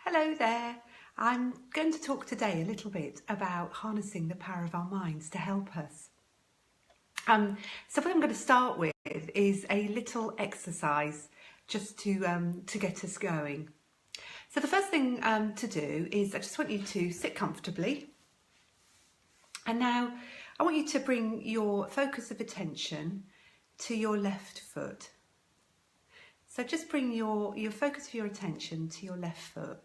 Hello there. I'm going to talk today a little bit about harnessing the power of our minds to help us. So what I'm going to start with is a little exercise just to get us going. So the first thing to do is I just want you to sit comfortably. And now I want you to bring your focus of attention to your left foot. So just bring your focus of your attention to your left foot.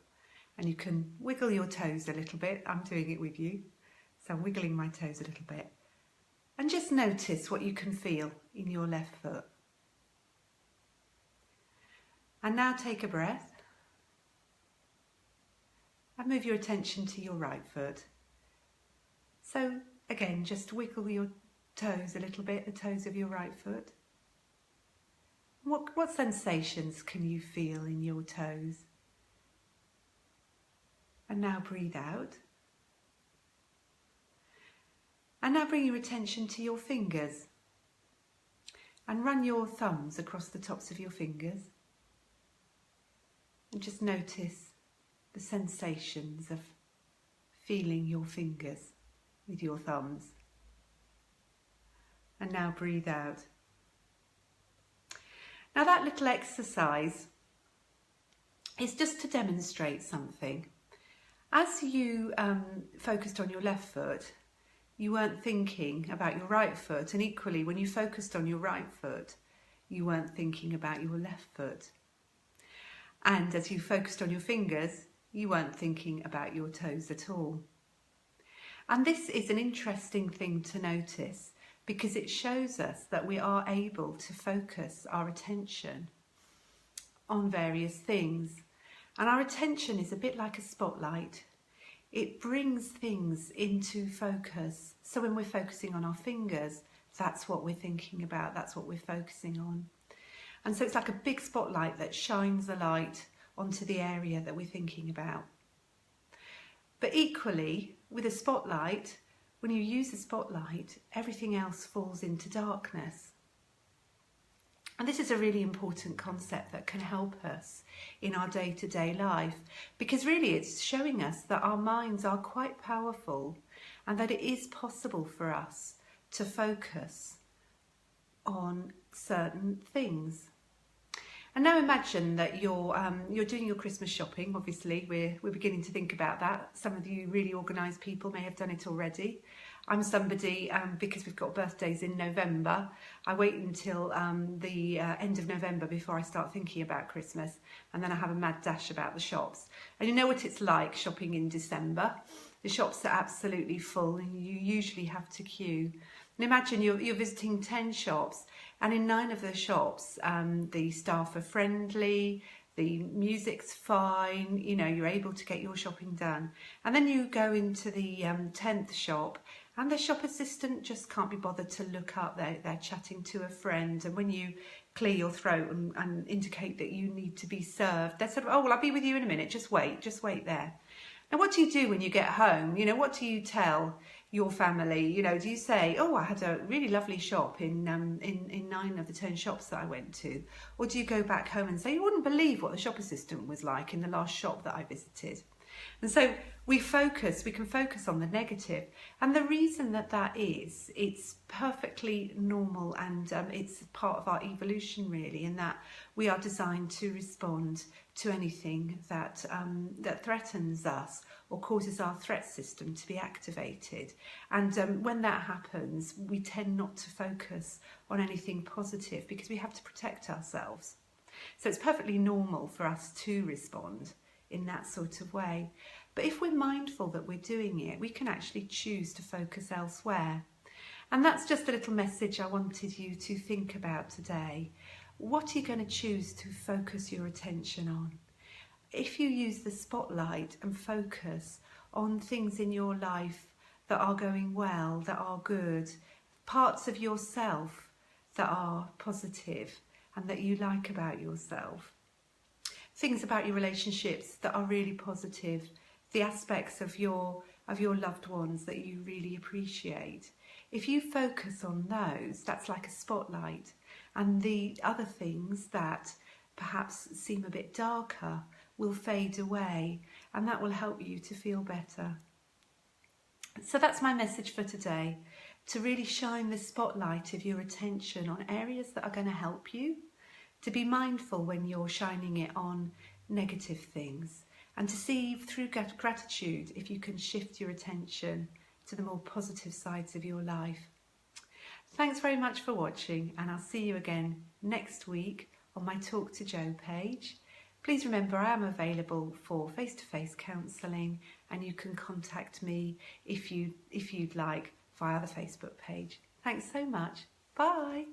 And you can wiggle your toes a little bit. I'm doing it with you. So I'm wiggling my toes a little bit. And just notice what you can feel in your left foot. And now take a breath. And move your attention to your right foot. So again, just wiggle your toes a little bit, the toes of your right foot. What sensations can you feel in your toes? And now breathe out. And now bring your attention to your fingers. And run your thumbs across the tops of your fingers. And just notice the sensations of feeling your fingers with your thumbs. And now breathe out. Now that little exercise is just to demonstrate something. As you focused on your left foot, you weren't thinking about your right foot, and equally when you focused on your right foot, you weren't thinking about your left foot. And as you focused on your fingers, you weren't thinking about your toes at all. And this is an interesting thing to notice because it shows us that we are able to focus our attention on various things. And our attention is a bit like a spotlight. It brings things into focus. So when we're focusing on our fingers, that's what we're thinking about, that's what we're focusing on. And so it's like a big spotlight that shines a light onto the area that we're thinking about. But equally, with a spotlight, when you use a spotlight, everything else falls into darkness. And this is a really important concept that can help us in our day-to-day life, because really it's showing us that our minds are quite powerful and that it is possible for us to focus on certain things. And now imagine that you're doing your Christmas shopping. Obviously, we're beginning to think about that. Some of you really organised people may have done it already. I'm somebody, because we've got birthdays in November, I wait until the end of November before I start thinking about Christmas, and then I have a mad dash about the shops. And you know what it's like shopping in December. The shops are absolutely full and you usually have to queue. And imagine you're visiting 10 shops, and in 9 of the shops the staff are friendly, the music's fine, you know, you're able to get your shopping done. And then you go into the 10th shop and the shop assistant just can't be bothered to look up. They're chatting to a friend, and when you clear your throat and indicate that you need to be served, they're sort of, oh, well, I'll be with you in a minute, just wait there. Now, what do you do when you get home? You know, what do you tell your family? You know, do you say, oh, I had a really lovely shop in 9 of the 10 shops that I went to? Or do you go back home and say, you wouldn't believe what the shop assistant was like in the last shop that I visited? And so we can focus on the negative. And the reason that is, it's perfectly normal, and it's part of our evolution really, in that we are designed to respond to anything that threatens us or causes our threat system to be activated. And when that happens, we tend not to focus on anything positive because we have to protect ourselves. So it's perfectly normal for us to respond in that sort of way. But if we're mindful that we're doing it, we can actually choose to focus elsewhere. And that's just a little message I wanted you to think about today. What are you going to choose to focus your attention on? If you use the spotlight and focus on things in your life that are going well, that are good, parts of yourself that are positive and that you like about yourself, things about your relationships that are really positive, the aspects of your loved ones that you really appreciate. If you focus on those, that's like a spotlight. And the other things that perhaps seem a bit darker will fade away, and that will help you to feel better. So that's my message for today, to really shine the spotlight of your attention on areas that are going to help you, to be mindful when you're shining it on negative things, and to see through gratitude if you can shift your attention to the more positive sides of your life. Thanks very much for watching, and I'll see you again next week on my Talk to Jo page. Please remember I am available for face-to-face counselling, and you can contact me if you'd like via the Facebook page. Thanks so much. Bye.